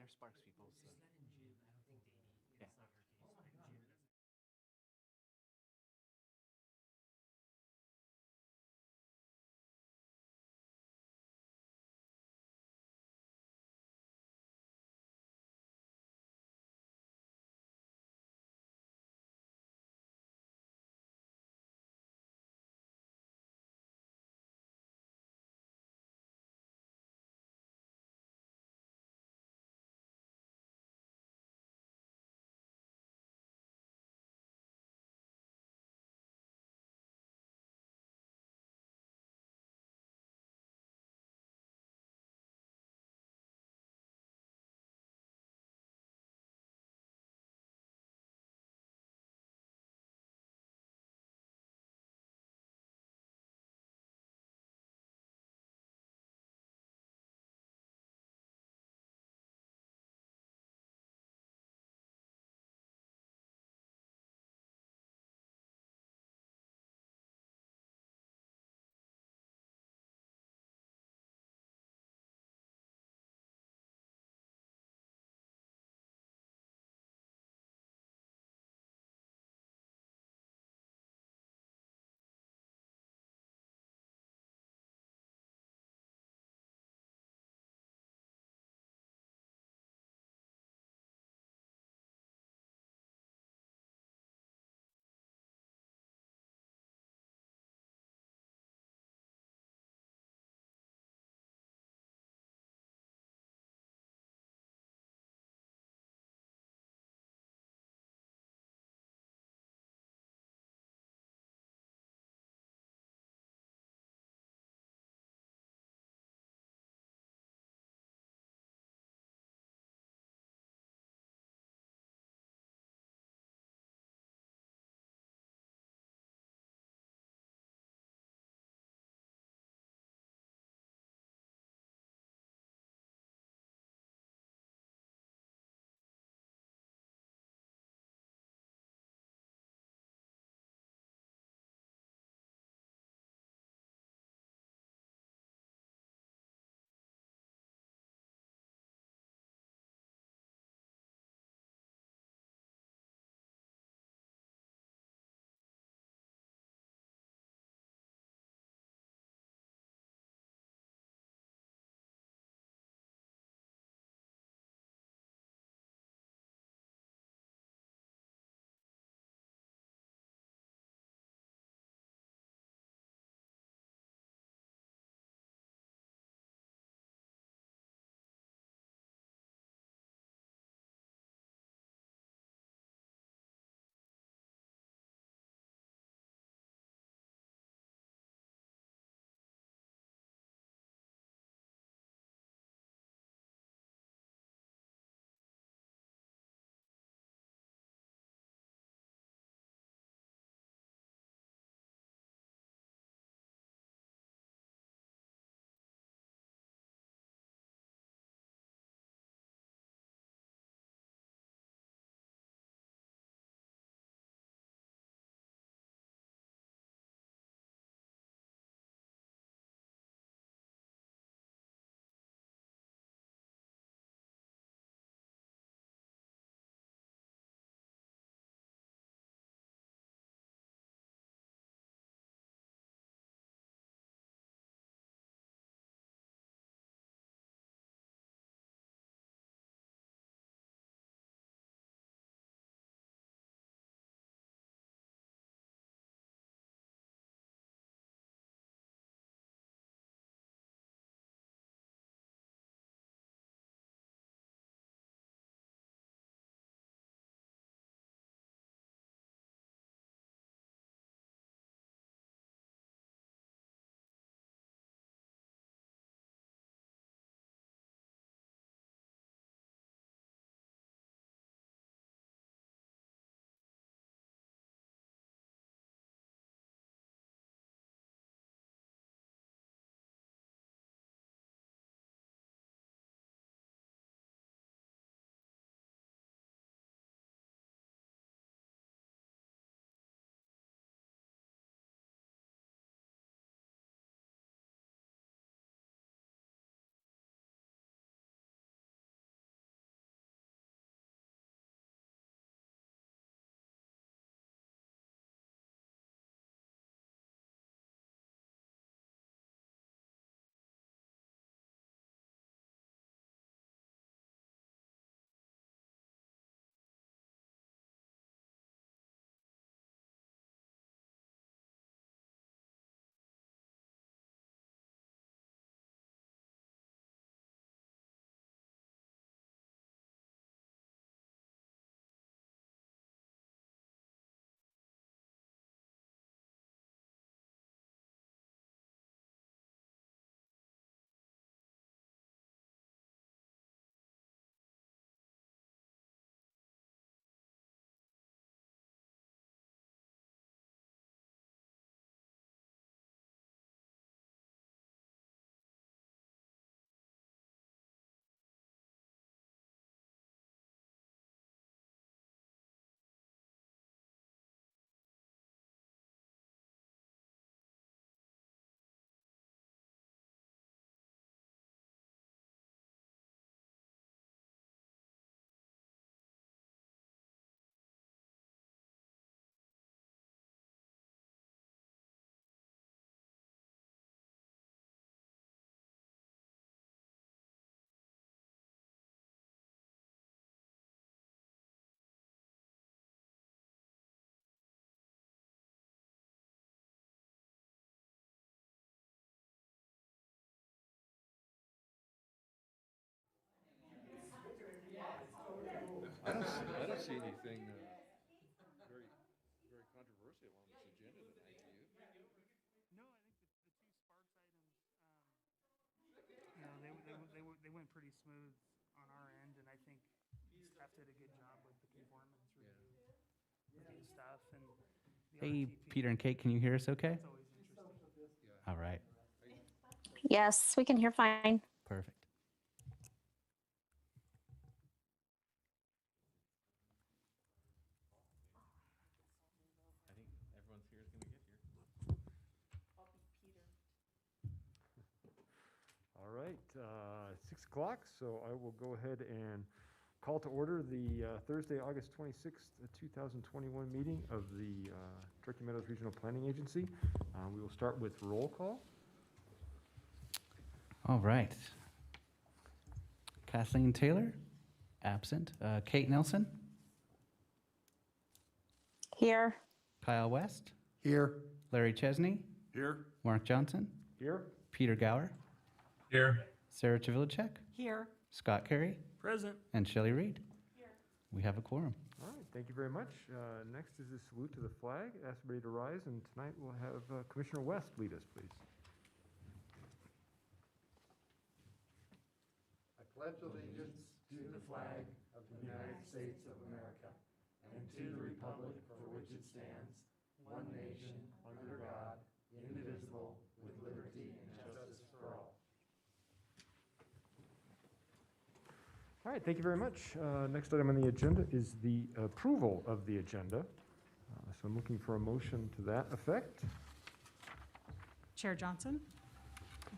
they're Sparks people. So Just not in gym. I don't think they need. yeah. It's not her case, but in gym, that's see anything very, very controversial on this agenda tonight, do you? No, I think the two Sparks items, they went pretty smooth on our end, and I think staff did a good job with the conformance review stuff and the Hey, RTP. Peter and Kate, can you hear us okay? It's always interesting. All right, Yes, we can hear fine. perfect. I think everyone's here is going to get here. All right, 6 o'clock, so I will go ahead and call to order the Thursday, August 26th, 2021 meeting of the Turkey Meadows Regional Planning Agency. We will start with roll call. All right. Kathleen Taylor, absent. Kate Nelson, Here. Kyle West, Here. Larry Chesney, Here. Mark Johnson, Here. Peter Gower, Here. Sarah Chavilicek, Here. Scott Carey, Present. and Shelley Reed. We have a quorum. All right, thank you very much. Next is a salute to the flag. Ask everybody to rise, and tonight we'll have Commissioner West lead us, please. I pledge allegiance to the flag of the United States of America and to the republic for which it stands, one nation, under God, indivisible, with liberty and justice for all. All right, thank you very much. Next item on the agenda is the approval of the agenda. So I'm looking for a motion to that effect. Chair Johnson,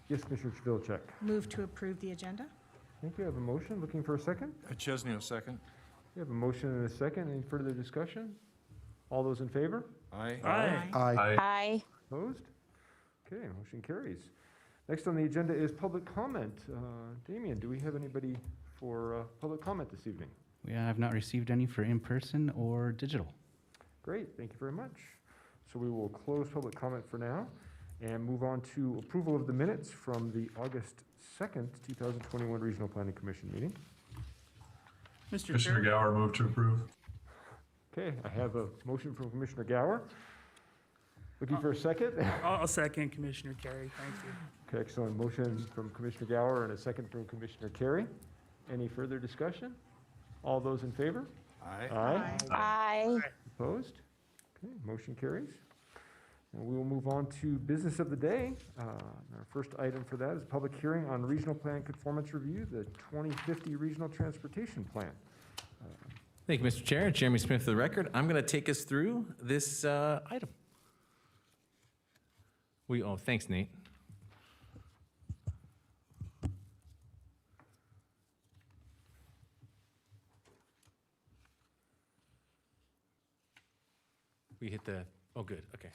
Yes, Commissioner Chavilicek. move to approve the agenda. Thank you. I have a motion. Looking for a second. Chesney, a second. We have a motion and a second. Any further discussion? All those in favor? Aye. Aye. Opposed? Okay, motion carries. Next on the agenda is public comment. Damien, do we have anybody for public comment this evening? We have not received any for in-person or digital. Great, thank you very much. So we will close public comment for now and move on to approval of the minutes from the August 2nd, 2021 Regional Planning Commission meeting. Mr. Commissioner Chair, Gower, move to approve. Okay, I have a motion from Commissioner Gower. Looking for a second? I'll second Commissioner Carey. Thank you. Okay, excellent. Motion from Commissioner Gower and a second from Commissioner Carey. Any further discussion? All those in favor? Aye. Aye. Aye. Opposed? Okay, motion carries. And we will move on to business of the day. Our first item for that is public hearing on regional plan conformance review, the 2050 Regional Transportation Plan. Thank you, Mr. Chair. Jeremy Smith for the record. I'm going to take us through this item. Thanks, Nate. We hit the, oh, good, okay.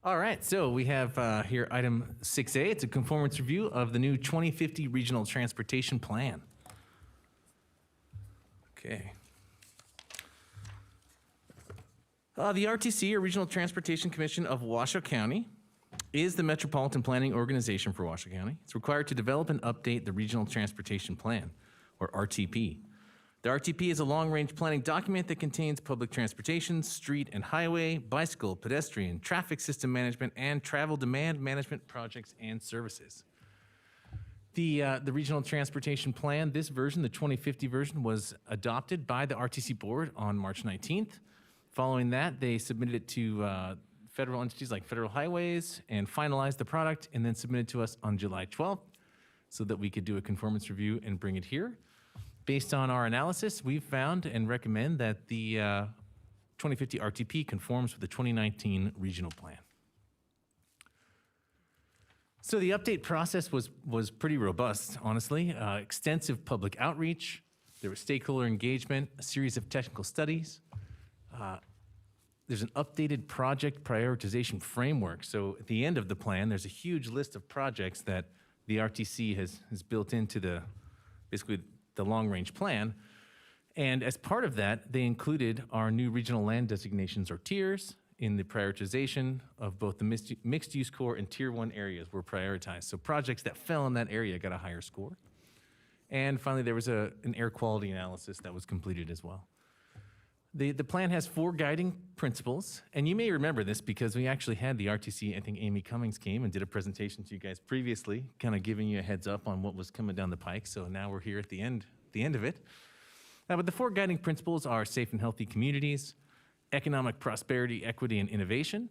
All right, so we have here item 6A. It's a conformance review of the new 2050 Regional Transportation Plan. Okay. The RTC, or Regional Transportation Commission of Washoe County, is the metropolitan planning organization for Washoe County. It's required to develop and update the Regional Transportation Plan, or RTP. The RTP is a long-range planning document that contains public transportation, street and highway, bicycle, pedestrian, traffic system management, and travel demand management projects and services. The Regional Transportation Plan, this version, the 2050 version, was adopted by the RTC board on March 19th. Following that, they submitted it to federal entities like Federal Highways and finalized the product and then submitted to us on July 12th so that we could do a conformance review and bring it here. Based on our analysis, we've found and recommend that the 2050 RTP conforms with the 2019 regional plan. So the update process was pretty robust, honestly. Extensive public outreach, there was stakeholder engagement, a series of technical studies. There's an updated project prioritization framework. So at the end of the plan, there's a huge list of projects that the RTC has built into basically the long-range plan. And as part of that, they included our new regional land designations, or tiers, in the prioritization of both the mixed-use core and Tier 1 areas were prioritized. So projects that fell in that area got a higher score. And finally, there was an air quality analysis that was completed as well. The plan has 4 guiding principles, and you may remember this because we actually had the RTC, I think Amy Cummings came and did a presentation to you guys previously, kind of giving you a heads up on what was coming down the pike, so now we're here at the end of it. But the 4 guiding principles are safe and healthy communities, economic prosperity, equity, and innovation,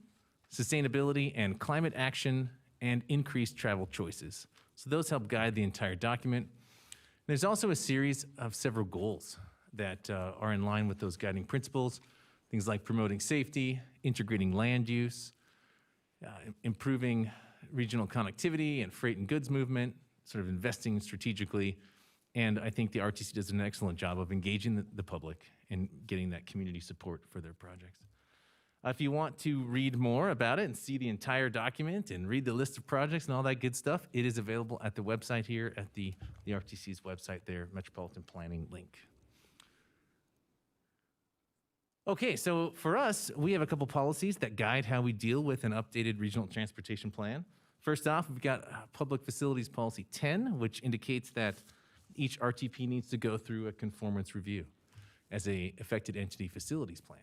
sustainability and climate action, and increased travel choices. So those help guide the entire document. There's also a series of several goals that are in line with those guiding principles, things like promoting safety, integrating land use, improving regional connectivity and freight and goods movement, sort of investing strategically. And I think the RTC does an excellent job of engaging the public and getting that community support for their projects. If you want to read more about it and see the entire document and read the list of projects and all that good stuff, it is available at the website here at the RTC's website there, Metropolitan Planning link. Okay, so for us, we have a couple policies that guide how we deal with an updated regional transportation plan. First off, we've got Public Facilities Policy 10, which indicates that each RTP needs to go through a conformance review as a affected entity facilities plan.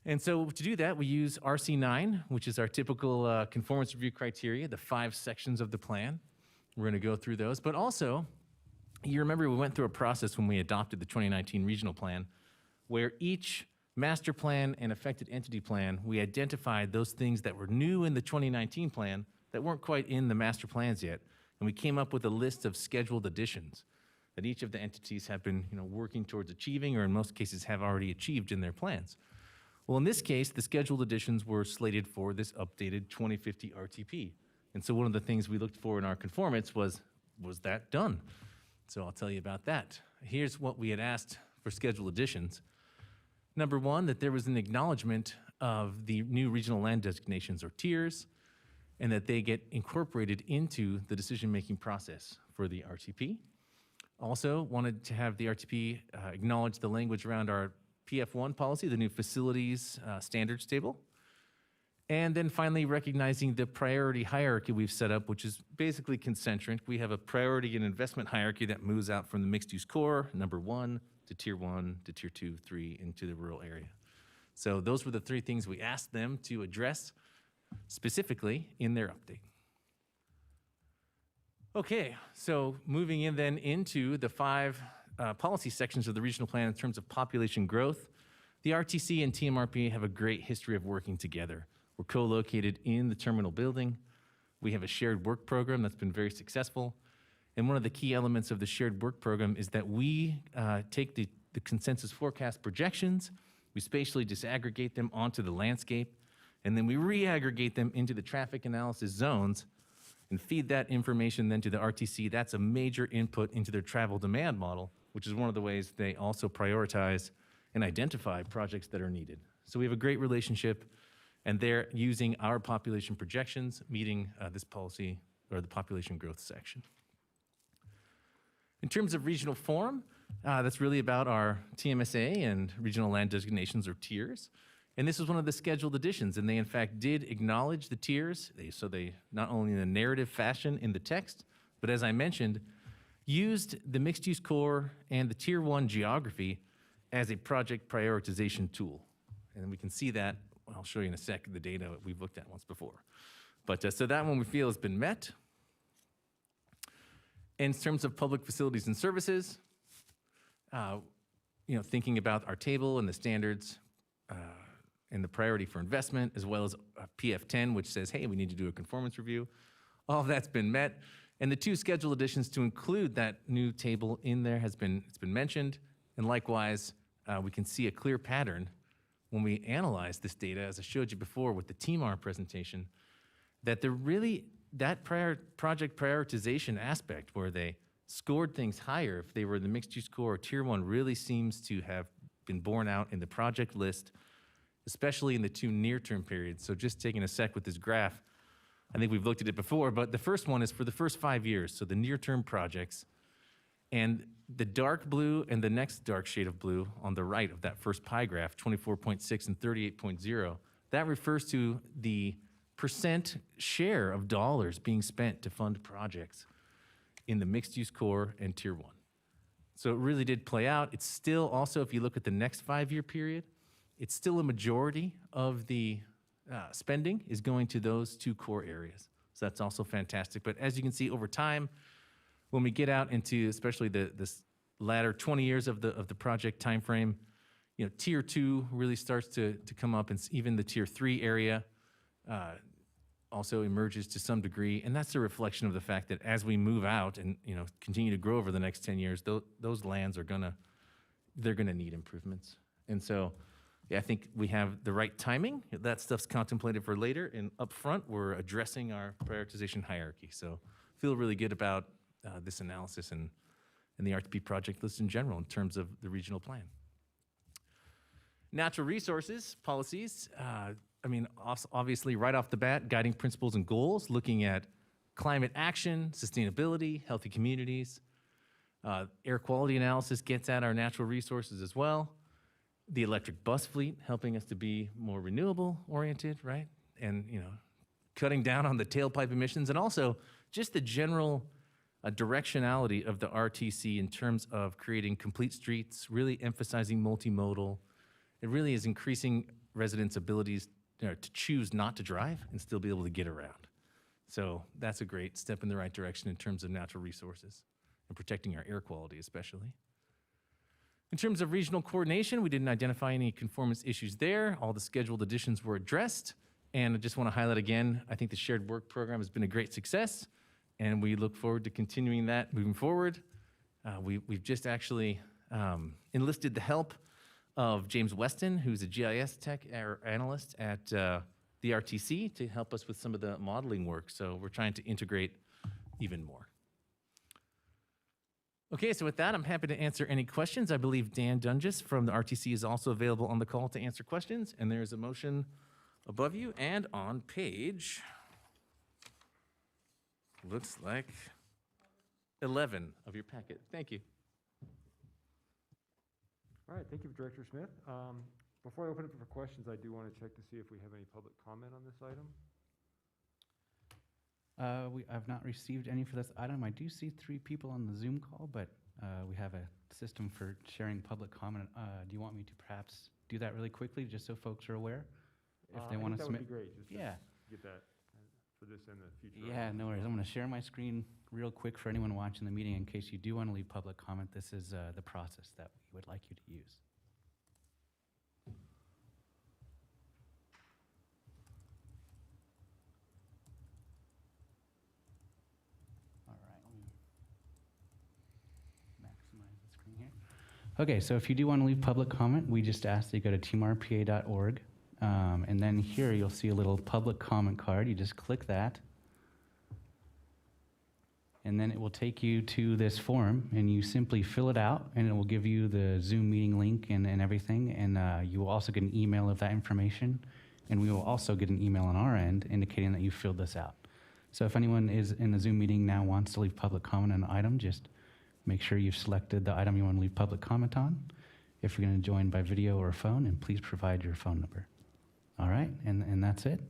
And so to do that, we use RC9, which is our typical conformance review criteria, the 5 sections of the plan. We're gonna go through those, but also, you remember we went through a process when we adopted the 2019 regional plan where each master plan and affected entity plan, we identified those things that were new in the 2019 plan that weren't quite in the master plans yet. And we came up with a list of scheduled additions that each of the entities have been working towards achieving, or in most cases have already achieved in their plans. Well, in this case, the scheduled additions were slated for this updated 2050 RTP. And so one of the things we looked for in our conformance was that done? So I'll tell you about that. Here's what we had asked for scheduled additions. Number 1, that there was an acknowledgement of the new regional land designations or tiers, and that they get incorporated into the decision-making process for the RTP. Also wanted to have the RTP acknowledge the language around our PF1 policy, the new facilities standards table. And then finally, recognizing the priority hierarchy we've set up, which is basically concentric. We have a priority and investment hierarchy that moves out from the mixed-use core, number 1, to tier 1, to tier 2, 3, into the rural area. So those were the 3 things we asked them to address specifically in their update. Okay, so moving in then into the 5 policy sections of the regional plan in terms of population growth, the RTC and TMRP have a great history of working together. We're co-located in the terminal building. We have a shared work program that's been very successful. And one of the key elements of the shared work program is that we take the consensus forecast projections, we spatially disaggregate them onto the landscape, and then we re-aggregate them into the traffic analysis zones and feed that information then to the RTC. That's a major input into their travel demand model, which is one of the ways they also prioritize and identify projects that are needed. So we have a great relationship, and they're using our population projections, meeting this policy or the population growth section. In terms of regional form, that's really about our TMSA and regional land designations or tiers. And this is one of the scheduled additions, and they in fact did acknowledge the tiers. So they not only in a narrative fashion in the text, but as I mentioned, used the mixed use core and the tier 1 geography as a project prioritization tool. And we can see that, I'll show you in a sec, the data we've looked at once before. But so that one we feel has been met. In terms of public facilities and services, thinking about our table and the standards and the priority for investment, as well as PF10, which says, hey, we need to do a conformance review. All of that's been met. And the 2 scheduled additions to include that new table in there it's been mentioned. And likewise, we can see a clear pattern when we analyze this data, as I showed you before with the TMAR presentation, that that project prioritization aspect where they scored things higher if they were the mixed use core or tier 1 really seems to have been borne out in the project list, especially in the 2 near-term periods. So just taking a sec with this graph, I think we've looked at it before, but the first one is for the first 5 years, so the near-term projects. And the dark blue and the next dark shade of blue on the right of that first pie graph, 24.6 and 38.0, that refers to the percent share of dollars being spent to fund projects in the mixed-use core and tier 1. So it really did play out. It's still also, if you look at the next 5-year period, it's still a majority of the spending is going to those 2 core areas. So that's also fantastic. But as you can see over time, when we get out into especially this latter 20 years of the project timeframe, you know, tier 2 really starts to come up, and even the tier 3 area also emerges to some degree. And that's a reflection of the fact that as we move out and, you know, continue to grow over the next 10 years, those lands are they're gonna need improvements. And so, yeah, I think we have the right timing. That stuff's contemplated for later, and up front, we're addressing our prioritization hierarchy. So feel really good about this analysis and the RTP project list in general in terms of the regional plan. Natural resources policies, I mean, obviously right off the bat, guiding principles and goals, looking at climate action, sustainability, healthy communities. Air quality analysis gets at our natural resources as well. The electric bus fleet, helping us to be more renewable oriented, right? And, you know, cutting down on the tailpipe emissions, and also just the general directionality of the RTC in terms of creating complete streets, really emphasizing multimodal. It really is increasing residents' abilities, you know, to choose not to drive and still be able to get around. So that's a great step in the right direction in terms of natural resources and protecting our air quality especially. In terms of regional coordination, we didn't identify any conformance issues there. All the scheduled additions were addressed. And I just want to highlight again, I think the shared work program has been a great success, and we look forward to continuing that moving forward. We've just actually enlisted the help of James Weston, who's a GIS tech analyst at the RTC, to help us with some of the modeling work. So we're trying to integrate even more. Okay, so with that, I'm happy to answer any questions. I believe Dan Dunges from the RTC is also available on the call to answer questions, and there's a motion above you and on page, looks like 11 of your packet. Thank you. All right, thank you, Director Smith. Before I open it up for questions, I do want to check to see if we have any public comment on this item. I've not received any for this item. I do see 3 people on the Zoom call, but we have a system for sharing public comment. Do you want me to perhaps do that really quickly, just so folks are aware? If they want to submit. That would be great, just yeah. to get that for this and the future. Yeah, no worries. I'm going to share my screen real quick for anyone watching the meeting in case you do want to leave public comment. This is the process that we would like you to use. Okay, so if you do want to leave public comment, we just ask that you go to teamrpa.org, and then here you'll see a little public comment card. You just click that, and then it will take you to this form, and you simply fill it out, and it will give you the Zoom meeting link and everything, and you will also get an email of that information, and we will also get an email on our end indicating that you filled this out. So if anyone is in the Zoom meeting now wants to leave public comment on an item, just make sure you've selected the item you want to leave public comment on. If you're going to join by video or phone, and please provide your phone number. All right, and that's it.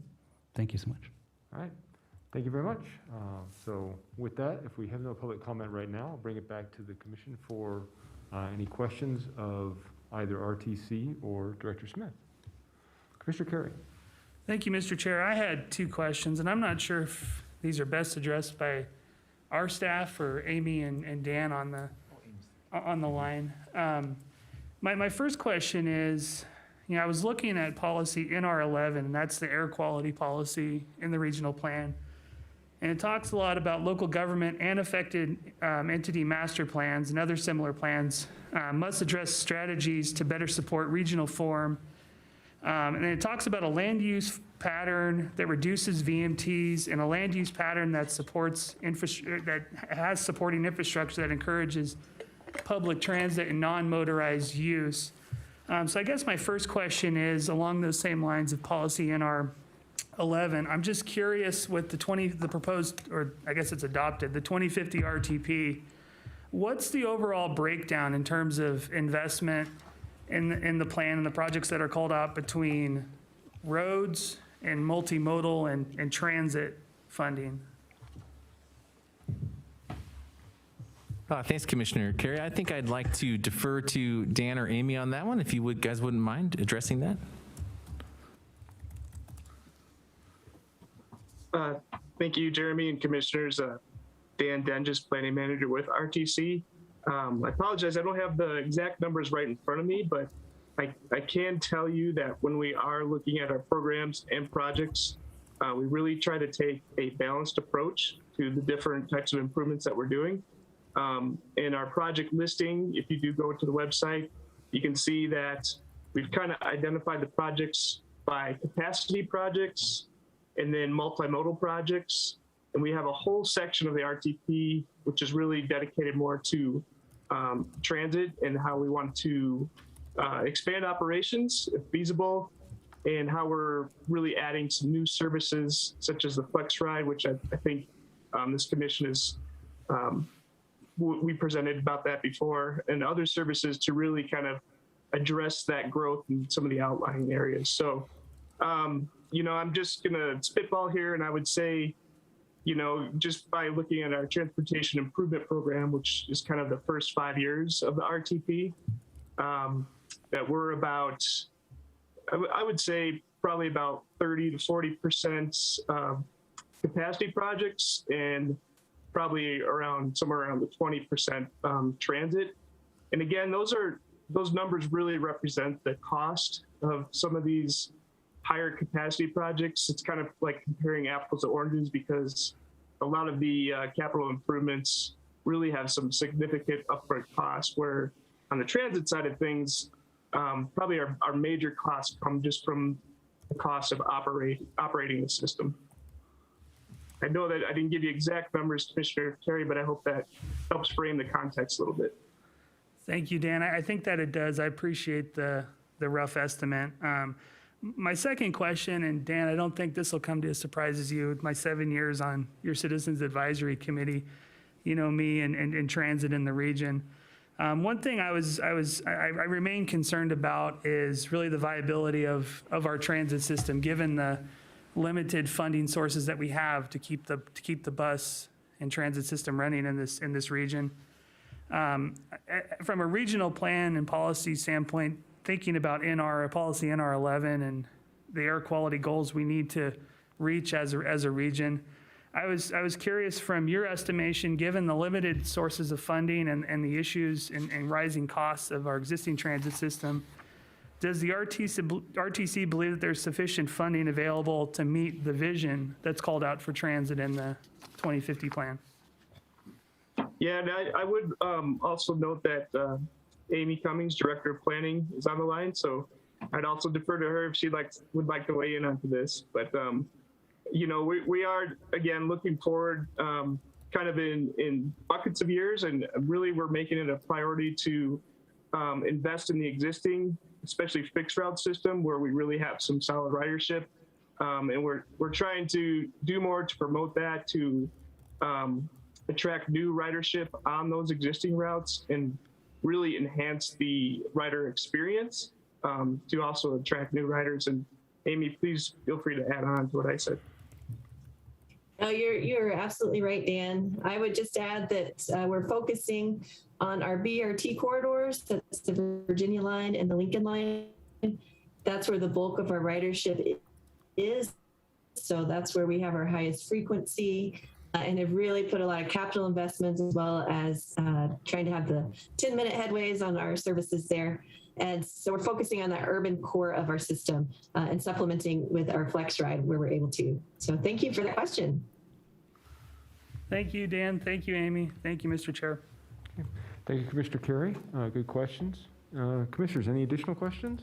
Thank you so much. All right, thank you very much. So with that, if we have no public comment right now, I'll bring it back to the commission for any questions of either RTC or Director Smith. Commissioner Carey. Thank you, Mr. Chair. I had 2 questions, and I'm not sure if these are best addressed by our staff or Amy and Dan on the line. My first question is, you know, I was looking at policy NR11, and that's the air quality policy in the regional plan. And it talks a lot about local government and affected entity master plans and other similar plans must address strategies to better support regional form. And then it talks about a land use pattern that reduces VMTs and a land use pattern that supports that has supporting infrastructure that encourages public transit and non-motorized use. So I guess my first question is along those same lines of policy NR 11. I'm just curious with the proposed, or I guess it's adopted, the 2050 RTP. What's the overall breakdown in terms of investment in the plan and the projects that are called out between roads and multimodal and transit funding? Thanks, Commissioner Carey. I think I'd like to defer to Dan or Amy on that one, if you would, guys wouldn't mind addressing that. Thank you, Jeremy and Commissioners. Dan Denges, Planning Manager with RTC. I apologize, I don't have the exact numbers right in front of me, but I can tell you that when we are looking at our programs and projects, we really try to take a balanced approach to the different types of improvements that we're doing. In our project listing, if you do go to the website, you can see that we've kind of identified the projects by capacity projects and then multimodal projects. And we have a whole section of the RTP, which is really dedicated more to transit and how we want to expand operations if feasible, and how we're really adding some new services such as the Flex Ride, which I think this commission is, we presented about that before, and other services to really kind of address that growth in some of the outlying areas. So, I'm just gonna spitball here, and I would say, just by looking at our transportation improvement program, which is kind of the first 5 years of the RTP, that we're about, I would say probably about 30 to 40% capacity projects, and probably somewhere around the 20% transit. And again, those numbers really represent the cost of some of these higher capacity projects. It's kind of like comparing apples to oranges, because a lot of the capital improvements really have some significant upfront costs, where on the transit side of things, probably our major costs come just from the cost of operating the system. I know that I didn't give you exact numbers, Commissioner Carey, but I hope that helps frame the context a little bit. Thank you, Dan. I think that it does. I appreciate the rough estimate. My second question, and Dan, I don't think this will come to as surprise as you, with my 7 years on your Citizens Advisory Committee, you know me and transit in the region. One thing I remain concerned about is really the viability of our transit system, given the limited funding sources that we have to keep the bus and transit system running in this region. From a regional plan and policy standpoint, thinking about policy NR11 and the air quality goals we need to reach as a region, I was curious, from your estimation, given the limited sources of funding and the issues and rising costs of our existing transit system, does the RTC believe that there's sufficient funding available to meet the vision that's called out for transit in the 2050 plan? Yeah, and I would also note that Amy Cummings, Director of Planning, is on the line, so I'd also defer to her if she would like to weigh in onto this. But we are, again, looking forward kind of in buckets of years, and really we're making it a priority to invest in the existing, especially fixed route system, where we really have some solid ridership, and we're trying to do more to promote that, to attract new ridership on those existing routes and really enhance the rider experience, to also attract new riders. And Amy, please feel free to add on to what I said. No, you're absolutely right, Dan. I would just add that we're focusing on our BRT corridors. That's the Virginia line and the Lincoln line. That's where the bulk of our ridership is. So that's where we have our highest frequency, and have really put a lot of capital investments, as well as trying to have the 10-minute headways on our services there. And so we're focusing on that urban core of our system, and supplementing with our Flex Ride where we're able to. So thank you for the question. Thank you, Dan. Thank you, Amy. Thank you, Mr. Chair. Okay. Thank you, Commissioner Carey. Good questions. Commissioners, any additional questions?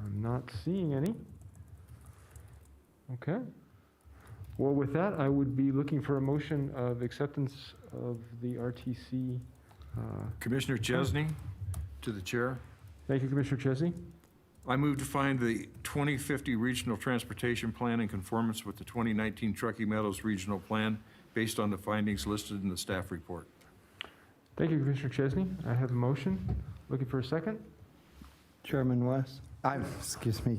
I'm not seeing any. Okay. Well, with that, I would be looking for a motion of acceptance of the RTC. Commissioner Chesney, to the chair. Thank you, Commissioner Chesney. I move to find the 2050 Regional Transportation Plan in conformance with the 2019 Truckee Meadows Regional Plan, based on the findings listed in the staff report. Thank you, Commissioner Chesney. I have a motion. Looking for a second. Chairman West. Excuse me.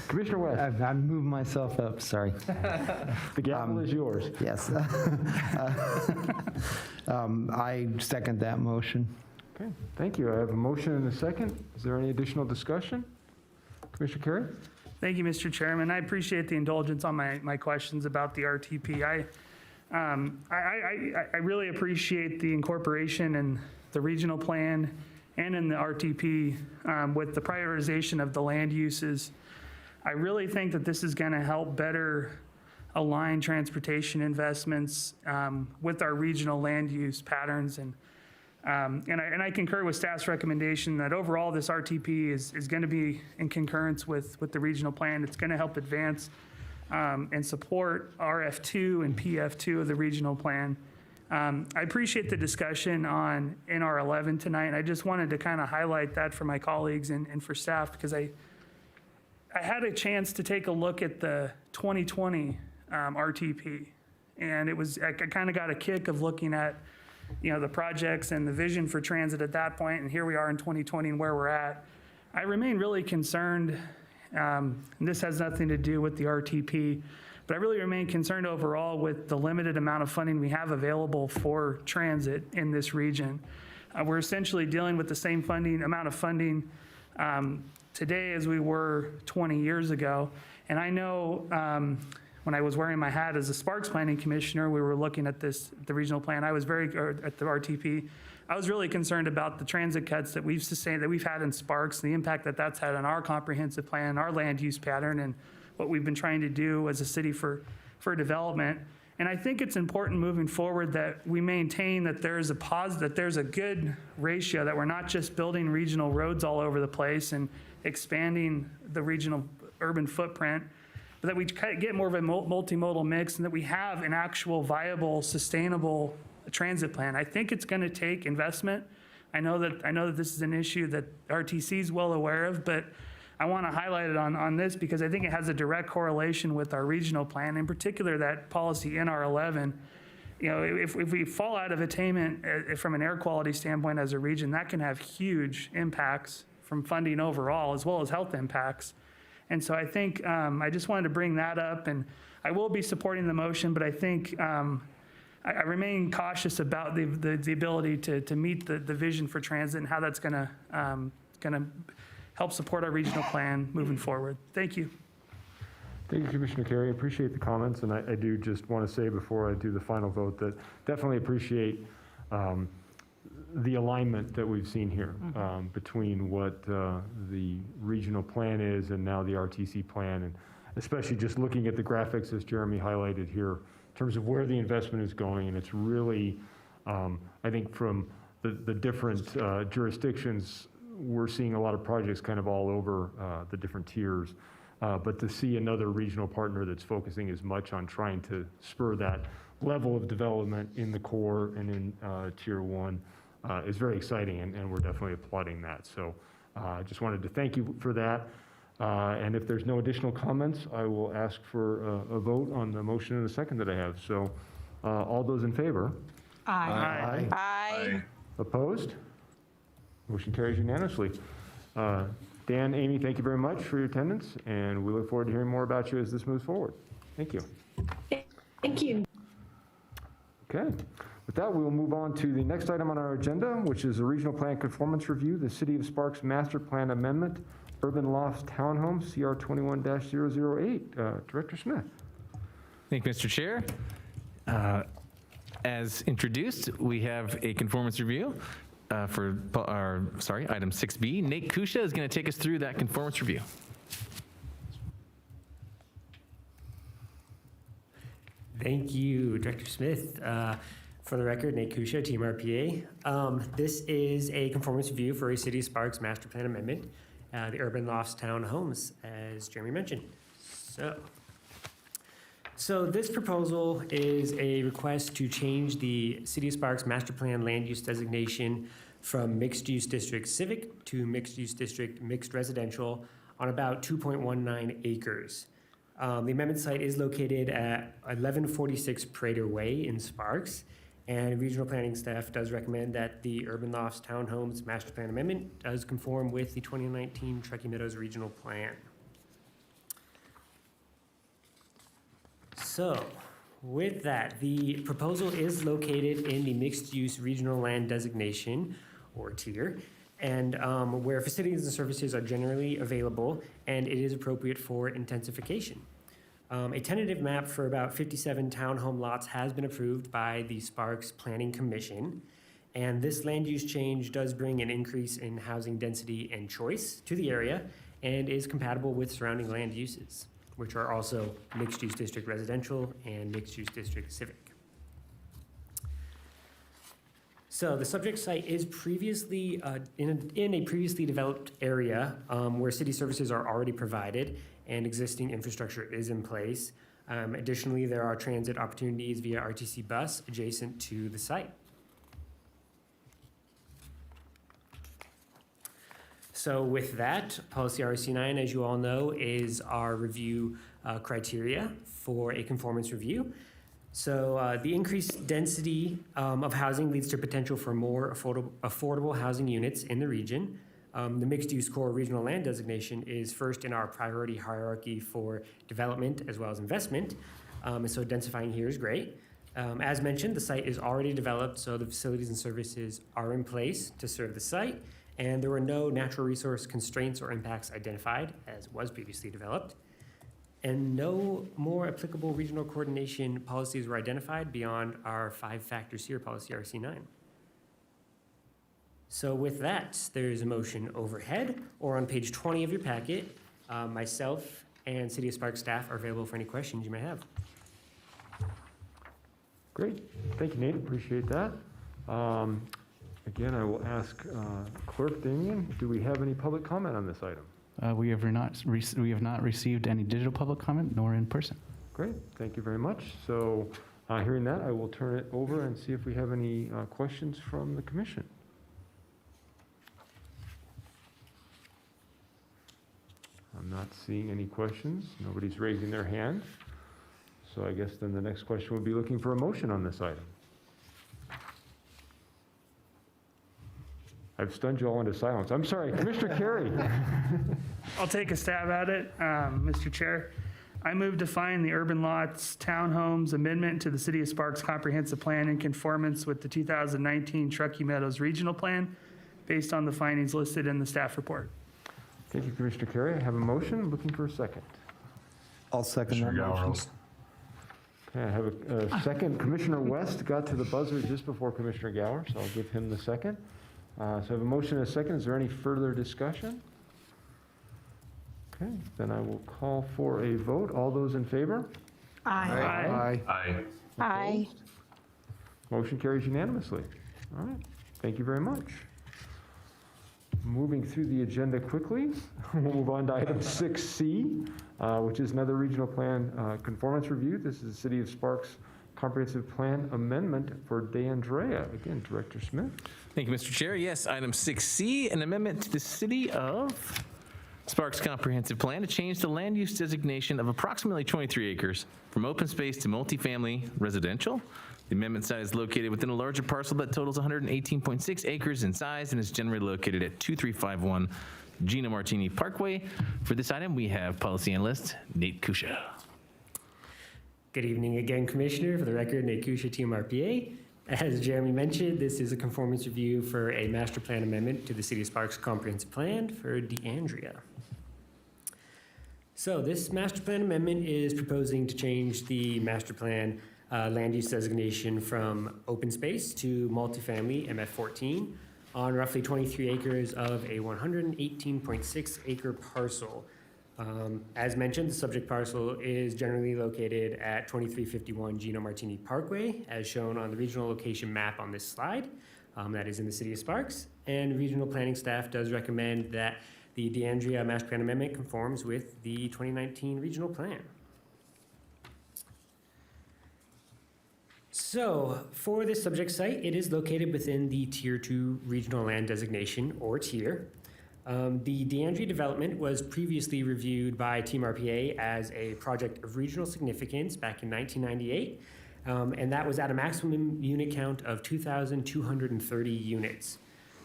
Commissioner West, I moved myself up, sorry. the gavel is yours. Yes. I second that motion. Okay, thank you. I have a motion and a second. Is there any additional discussion? Commissioner Carey? Thank you, Mr. Chairman. I appreciate the indulgence on my questions about the RTP. I really appreciate the incorporation in the regional plan and in the RTP with the prioritization of the land uses. I really think that this is going to help better align transportation investments with our regional land use patterns. And I concur with staff's recommendation that overall this RTP is going to be in concurrence with the regional plan. It's going to help advance and support RF2 and PF2 of the regional plan. I appreciate the discussion on NR11 tonight, and I just wanted to kind of highlight that for my colleagues and for staff, because I had a chance to take a look at the 2020 RTP, and I kind of got a kick of looking at the projects and the vision for transit at that point, and here we are in 2020 and where we're at. I remain really concerned, and this has nothing to do with the RTP, but I really remain concerned overall with the limited amount of funding we have available for transit in this region. We're essentially dealing with the same amount of funding today as we were 20 years ago. And I know when I was wearing my hat as a Sparks Planning Commissioner, we were looking at the regional plan. At the RTP. I was really concerned about the transit cuts that we've sustained, that we've had in Sparks, the impact that that's had on our comprehensive plan, our land use pattern, and what we've been trying to do as a city for development. And I think it's important moving forward that we maintain that there's a good ratio, that we're not just building regional roads all over the place and expanding the regional urban footprint, but that we get more of a multimodal mix and that we have an actual viable, sustainable transit plan. I think it's going to take investment. I know that this is an issue that RTC is well aware of, but I want to highlight it on this because I think it has a direct correlation with our regional plan, in particular that policy NR11. If we fall out of attainment from an air quality standpoint as a region, that can have huge impacts from funding overall, as well as health impacts. And so I think I just wanted to bring that up, and I will be supporting the motion, but I think I remain cautious about the ability to meet the vision for transit and how that's going to help support our regional plan moving forward. Thank you. Thank you, Commissioner Carey. I appreciate the comments, and I do just want to say before I do the final vote that definitely appreciate the alignment that we've seen here between what the regional plan is and now the RTC plan, and especially just looking at the graphics as Jeremy highlighted here in terms of where the investment is going. And it's really, I think from the different jurisdictions, we're seeing a lot of projects kind of all over the different tiers. But to see another regional partner that's focusing as much on trying to spur that level of development in the core and in tier one is very exciting, and we're definitely applauding that. So I just wanted to thank you for that. And if there's no additional comments, I will ask for a vote on the motion and the second that I have. So all those in favor? Aye. Aye. Opposed? Motion carries unanimously. Dan, Amy, thank you very much for your attendance, and we look forward to hearing more about you as this moves forward. Thank you. Thank you. Okay. With that, we will move on to the next item on our agenda, which is a regional plan conformance review, the City of Sparks Master Plan Amendment, Urban Lofts Townhomes, CR 21-008. Director Smith. Thank you, Mr. Chair. As introduced, we have a conformance review for item 6B. Nate Kusha is going to take us through that conformance review. Thank you, Director Smith. For the record, Nate Kusha, Team RPA. This is a conformance review for a City of Sparks Master Plan Amendment, the Urban Lofts Townhomes, as Jeremy mentioned. So this proposal is a request to change the City of Sparks Master Plan land use designation from mixed use district civic to mixed use district mixed residential on about 2.19 acres. The amendment site is located at 1146 Prater Way in Sparks, And regional planning staff does recommend that the Urban Lofts Townhomes Master Plan Amendment does conform with the 2019 Truckee Meadows Regional Plan. So, with that, the proposal is located in the mixed-use regional land designation, or tier, and where facilities and services are generally available, and it is appropriate for intensification. A tentative map for about 57 townhome lots has been approved by the Sparks Planning Commission, and this land use change does bring an increase in housing density and choice to the area and is compatible with surrounding land uses, which are also mixed-use district residential and mixed-use district civic. So the subject site is previously in a previously developed area where city services are already provided and existing infrastructure is in place. Additionally, there are transit opportunities via RTC bus adjacent to the site. So with that, policy RC9, as you all know, is our review criteria for a conformance review. So the increased density of housing leads to potential for more affordable housing units in the region. The mixed-use core regional land designation is first in our priority hierarchy for development as well as investment, and so densifying here is great. As mentioned, the site is already developed, so the facilities and services are in place to serve the site, and there were no natural resource constraints or impacts identified, as was previously developed. And no more applicable regional coordination policies were identified beyond our 5 factors here, policy RC9. So with that, there's a motion overhead or on page 20 of your packet. Myself and City of Sparks staff are available for any questions you may have. Great. Thank you, Nate. Appreciate that. Again, I will ask Clerk Damien, do we have any public comment on this item? We have not received any digital public comment nor in person. Great. Thank you very much. So hearing that, I will turn it over and see if we have any questions from the commission. I'm not seeing any questions. Nobody's raising their hand. So I guess then the next question would be looking for a motion on this item. I've stunned you all into silence. I'm sorry, Commissioner Carey. I'll take a stab at it, Mr. Chair. I move to find the Urban Lots Townhomes Amendment to the City of Sparks Comprehensive Plan in conformance with the 2019 Truckee Meadows Regional Plan based on the findings listed in the staff report. Thank you, Commissioner Carey. I have a motion. I'm looking for a second. I'll second that motion. Okay, I have a second. Commissioner West got to the buzzer just before Commissioner Gower, so I'll give him the second. So I have a motion and a second. Is there any further discussion? Okay, then I will call for a vote. All those in favor? Aye. Aye. Aye. Motion carries unanimously. All right, thank you very much. Moving through the agenda quickly, we'll move on to item 6C, which is another regional plan conformance review. This is the City of Sparks Comprehensive Plan Amendment for DeAndrea. Again, Director Smith. Thank you, Mr. Chair. Yes, item 6C, an amendment to the City of Sparks Comprehensive Plan to change the land use designation of approximately 23 acres from open space to multifamily residential. The amendment site is located within a larger parcel that totals 118.6 acres in size and is generally located at 2351 Gino Martini Parkway. For this item, we have policy analyst Nate Kusha. Good evening again, Commissioner. For the record, Nate Kusha, Team RPA. As Jeremy mentioned, this is a conformance review for a master plan amendment to the City of Sparks Comprehensive Plan for DeAndrea. So this master plan amendment is proposing to change the master plan land use designation from open space to multifamily MF14 on roughly 23 acres of a 118.6 acre parcel. As mentioned, the subject parcel is generally located at 2351 Gino Martini Parkway, as shown on the regional location map on this slide. That is in the City of Sparks. And regional planning staff does recommend that the DeAndrea Master Plan Amendment conforms with the 2019 regional plan. So for this subject site, it is located within the Tier 2 regional land designation, or tier. The DeAndrea development was previously reviewed by Team RPA as a project of regional significance back in 1998. and that was at a maximum unit count of 2,230 units.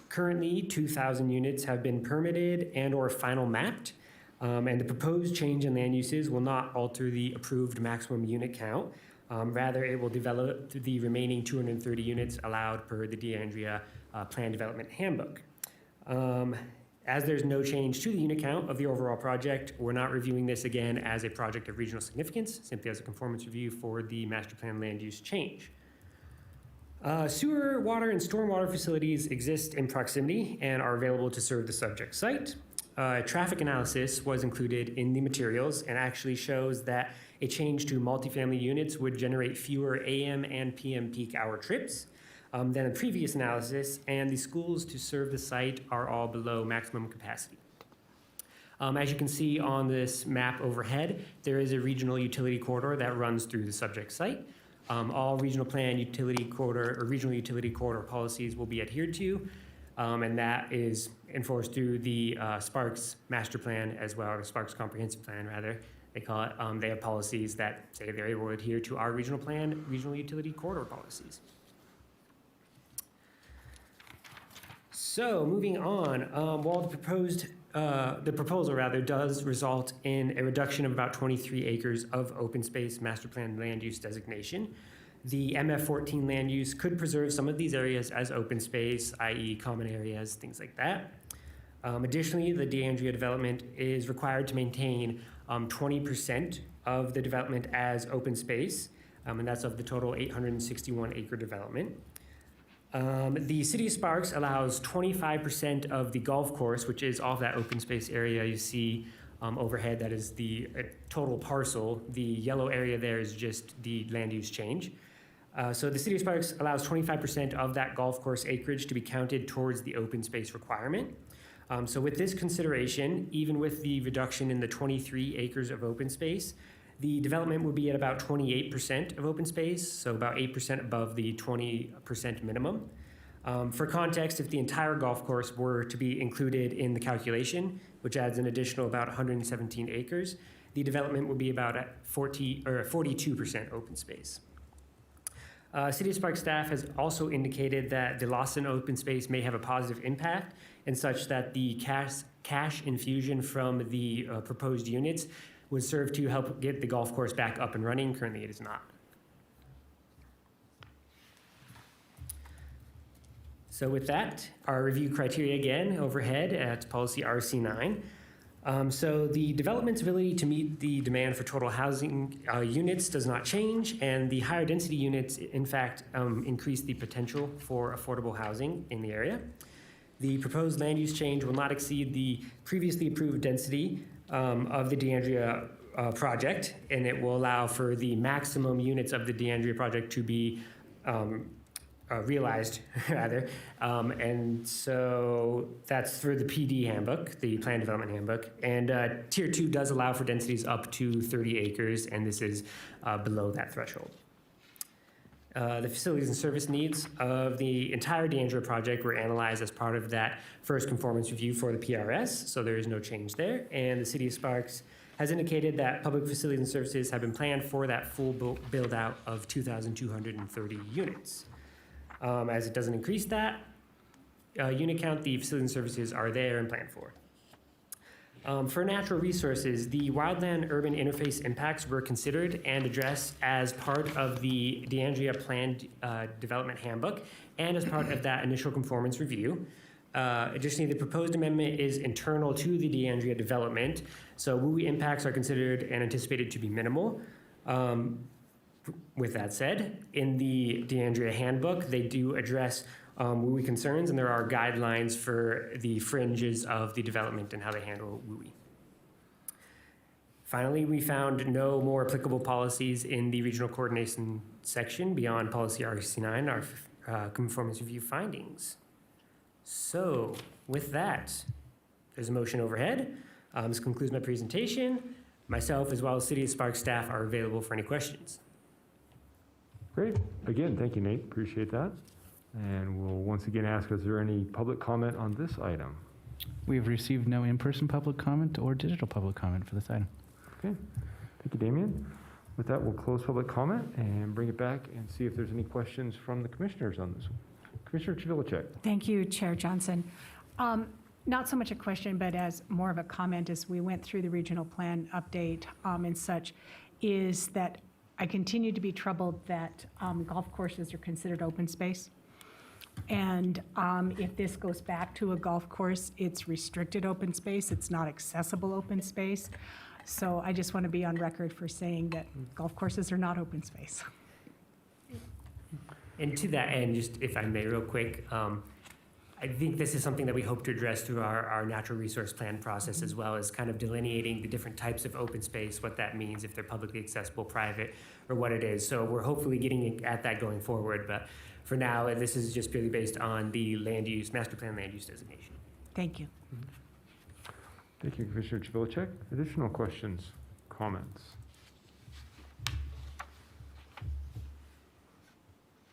Currently, 2,000 units have been permitted and/or final mapped, and the proposed change in land uses will not alter the approved maximum unit count. Rather, it will develop the remaining 230 units allowed per the DeAndrea Plan Development Handbook. As there's no change to the unit count of the overall project, we're not reviewing this again as a project of regional significance, simply as a conformance review for the master plan land use change. Sewer, water, and stormwater facilities exist in proximity and are available to serve the subject site. Traffic analysis was included in the materials and actually shows that a change to multifamily units would generate fewer AM and PM peak hour trips than a previous analysis, and the schools to serve the site are all below maximum capacity. As you can see on this map overhead, there is a regional utility corridor that runs through the subject site. All regional plan utility corridor or regional utility corridor policies will be adhered to, and that is enforced through the Sparks Master Plan as well, or Sparks Comprehensive Plan rather, they call it. They have policies that say they will adhere to our regional plan, regional utility corridor policies. So moving on, while the proposal rather does result in a reduction of about 23 acres of open space master plan land use designation, the MF14 land use could preserve some of these areas as open space, i.e. common areas, things like that. Additionally, the DeAndrea development is required to maintain 20% of the development as open space, and that's of the total 861 acre development. The City of Sparks allows 25% of the golf course, which is off that open space area you see overhead. That is the total parcel. The yellow area there is just the land use change. So the City of Sparks allows 25% of that golf course acreage to be counted towards the open space requirement. So with this consideration, even with the reduction in the 23 acres of open space, the development would be at about 28% of open space, so about 8% above the 20% minimum. For context, if the entire golf course were to be included in the calculation, which adds an additional about 117 acres, the development would be about at 42% open space. City of Sparks staff has also indicated that the loss in open space may have a positive impact, and such that the cash infusion from the proposed units would serve to help get the golf course back up and running. Currently, it is not. So with that, our review criteria again, overhead at policy RC9. So the development's ability to meet the demand for total housing units does not change, and the higher density units, in fact, increase the potential for affordable housing in the area. The proposed land use change will not exceed the previously approved density of the DeAndrea project, and it will allow for the maximum units of the DeAndrea project to be realized, rather. And so that's through the PD handbook, the Plan Development Handbook. And Tier 2 does allow for densities up to 30 acres, and this is below that threshold. The facilities and service needs of the entire DeAndrea project were analyzed as part of that first conformance review for the PRS, so there is no change there. And the City of Sparks has indicated that public facilities and services have been planned for that full build-out of 2,230 units. As it doesn't increase that unit count, the facilities and services are there and planned for. For natural resources, the wildland-urban interface impacts were considered and addressed as part of the DeAndrea Planned Development Handbook and as part of that initial conformance review. Additionally, the proposed amendment is internal to the DeAndrea development, so WUI impacts are considered and anticipated to be minimal. With that said, in the DeAndrea handbook, they do address WUI concerns, and there are guidelines for the fringes of the development and how they handle WUI. Finally, we found no more applicable policies in the regional coordination section beyond policy RC9, our conformance review findings. So with that, there's a motion overhead. This concludes my presentation. Myself, as well as City of Sparks staff, are available for any questions. Great. Again, thank you, Nate. Appreciate that. And we'll once again ask, is there any public comment on this item? We have received no in-person public comment or digital public comment for this item. Okay. Thank you, Damien. With that, we'll close public comment and bring it back and see if there's any questions from the commissioners on this one. Commissioner Chivilicek. Thank you, Chair Johnson. Not so much a question, but as more of a comment as we went through the regional plan update and such, is that I continue to be troubled that golf courses are considered open space. And if this goes back to a golf course, it's restricted open space. It's not accessible open space. So I just want to be on record for saying that golf courses are not open space. And to that end, just if I may, real quick, I think this is something that we hope to address through our natural resource plan process, as well as kind of delineating the different types of open space, what that means, if they're publicly accessible, private, or what it is. So we're hopefully getting at that going forward. But for now, this is just purely based on the land use, master plan land use designation. Thank you. Thank you, Commissioner Chivilicek. Additional questions, comments?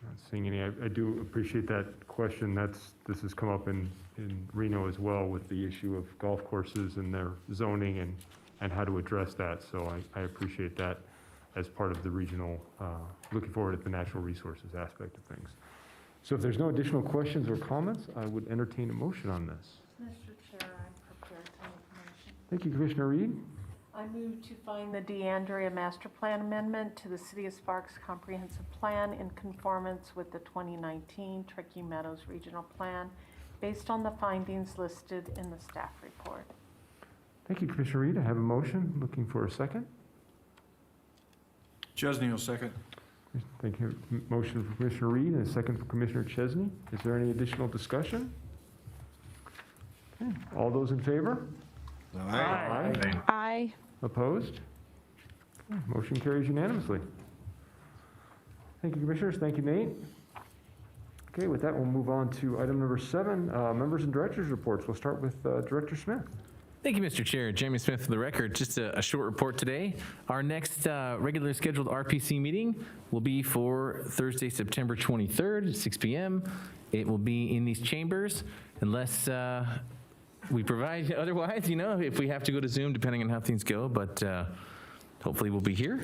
Not seeing any. I do appreciate that question. This has come up in Reno as well with the issue of golf courses and their zoning and how to address that. So I appreciate that as part of the regional, looking forward at the natural resources aspect of things. So if there's no additional questions or comments, I would entertain a motion on this. Mr. Chair, I'm prepared to make a motion. Thank you, Commissioner Reed. I move to find the DeAndrea Master Plan Amendment to the City of Sparks Comprehensive Plan in conformance with the 2019 Truckee Meadows Regional Plan based on the findings listed in the staff report. Thank you, Commissioner Reed. I have a motion. Looking for a second. Chesney will second. Thank you. Motion for Commissioner Reed and a second for Commissioner Chesney. Is there any additional discussion? Okay. All those in favor? Aye. Aye. Opposed? Okay. Motion carries unanimously. Thank you, Commissioners. Thank you, Nate. Okay, with that, we'll move on to item number 7, members and directors reports. We'll start with Director Smith. Thank you, Mr. Chair. Jeremy Smith for the record. Just a short report today. Our next regularly scheduled RPC meeting will be for Thursday, September 23rd at 6 p.m. It will be in these chambers unless we provide otherwise, if we have to go to Zoom, depending on how things go, but hopefully we'll be here.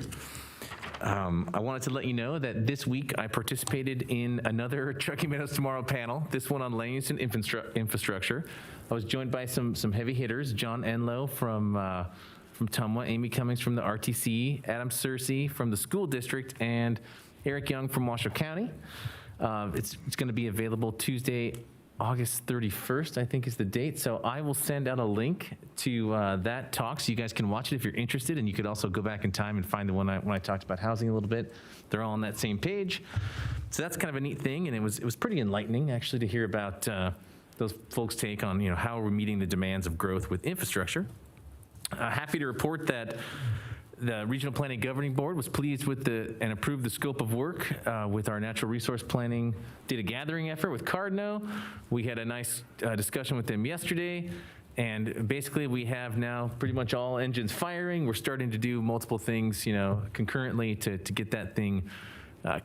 I wanted to let you know that this week I participated in another Truckee Meadows Tomorrow panel, this one on land use and infrastructure. I was joined by some heavy hitters, John Enlow from Tumwa, Amy Cummings from the RTC, Adam Searcy from the school district, and Eric Young from Washoe County. It's going to be available Tuesday, August 31st, I think is the date. So I will send out a link to that talk so you guys can watch it if you're interested. And you could also go back in time and find the one when I talked about housing a little bit. They're all on that same page. So that's kind of a neat thing. And it was pretty enlightening actually to hear about those folks' take on, how we're meeting the demands of growth with infrastructure. Happy to report that the Regional Planning Governing Board was pleased with and approved the scope of work with our natural resource planning data gathering effort with Cardno. We had a nice discussion with them yesterday, and basically we have now pretty much all engines firing. We're starting to do multiple things, concurrently to get that thing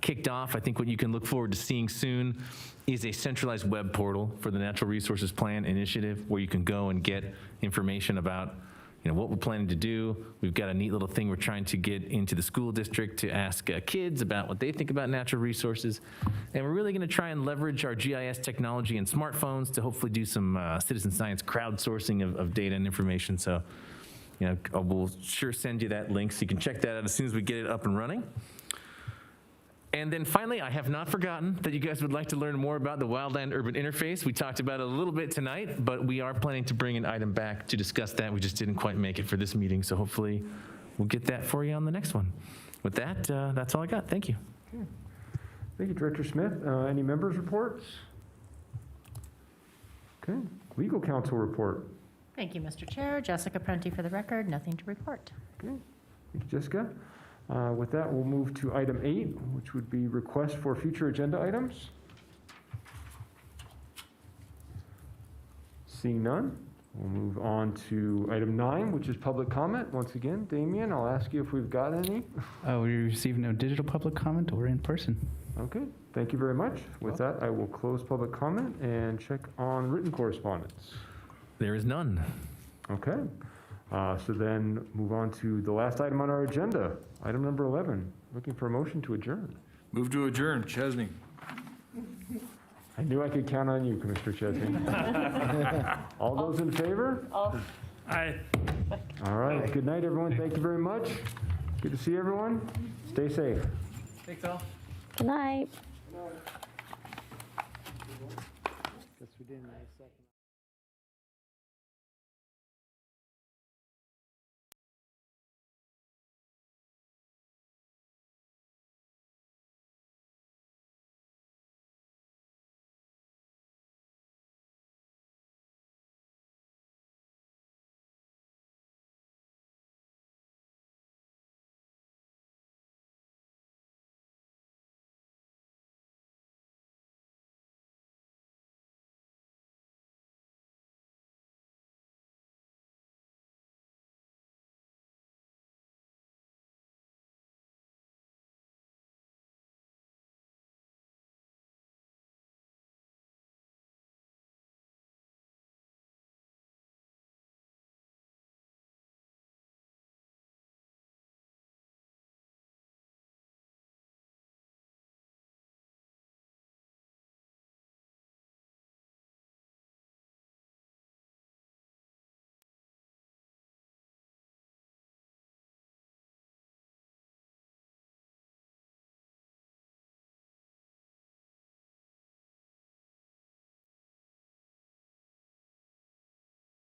kicked off. I think what you can look forward to seeing soon is a centralized web portal for the Natural Resources Plan Initiative where you can go and get information about what we're planning to do. We've got a neat little thing we're trying to get into the school district to ask kids about what they think about natural resources. And we're really going to try and leverage our GIS technology and smartphones to hopefully do some citizen science crowdsourcing of data and information. So, we'll sure send you that link so you can check that out as soon as we get it up and running. And then finally, I have not forgotten that you guys would like to learn more about the wildland urban interface. We talked about it a little bit tonight, but we are planning to bring an item back to discuss that. We just didn't quite make it for this meeting, so hopefully we'll get that for you on the next one. With that, that's all I got. Thank you. Okay. Thank you, Director Smith. Any members' reports? Okay. Legal counsel report. Thank you, Mr. Chair. Jessica Prenti for the record. Nothing to report. Okay. Thank you, Jessica. With that, we'll move to item 8, which would be request for future agenda items. Seeing none, we'll move on to item 9, which is public comment. Once again, Damien, I'll ask you if we've got any. We received no digital public comment or in person. Okay, thank you very much. With that, I will close public comment and check on written correspondence. There is none. Okay. So then move on to the last item on our agenda, item number 11, looking for a motion to adjourn. Move to adjourn, Chesney. I knew I could count on you, Commissioner Chesney. All those in favor? Aye. All right, good night, everyone. Thank you very much. Good to see everyone. Stay safe. Thanks all. Good night. Guess we didn't.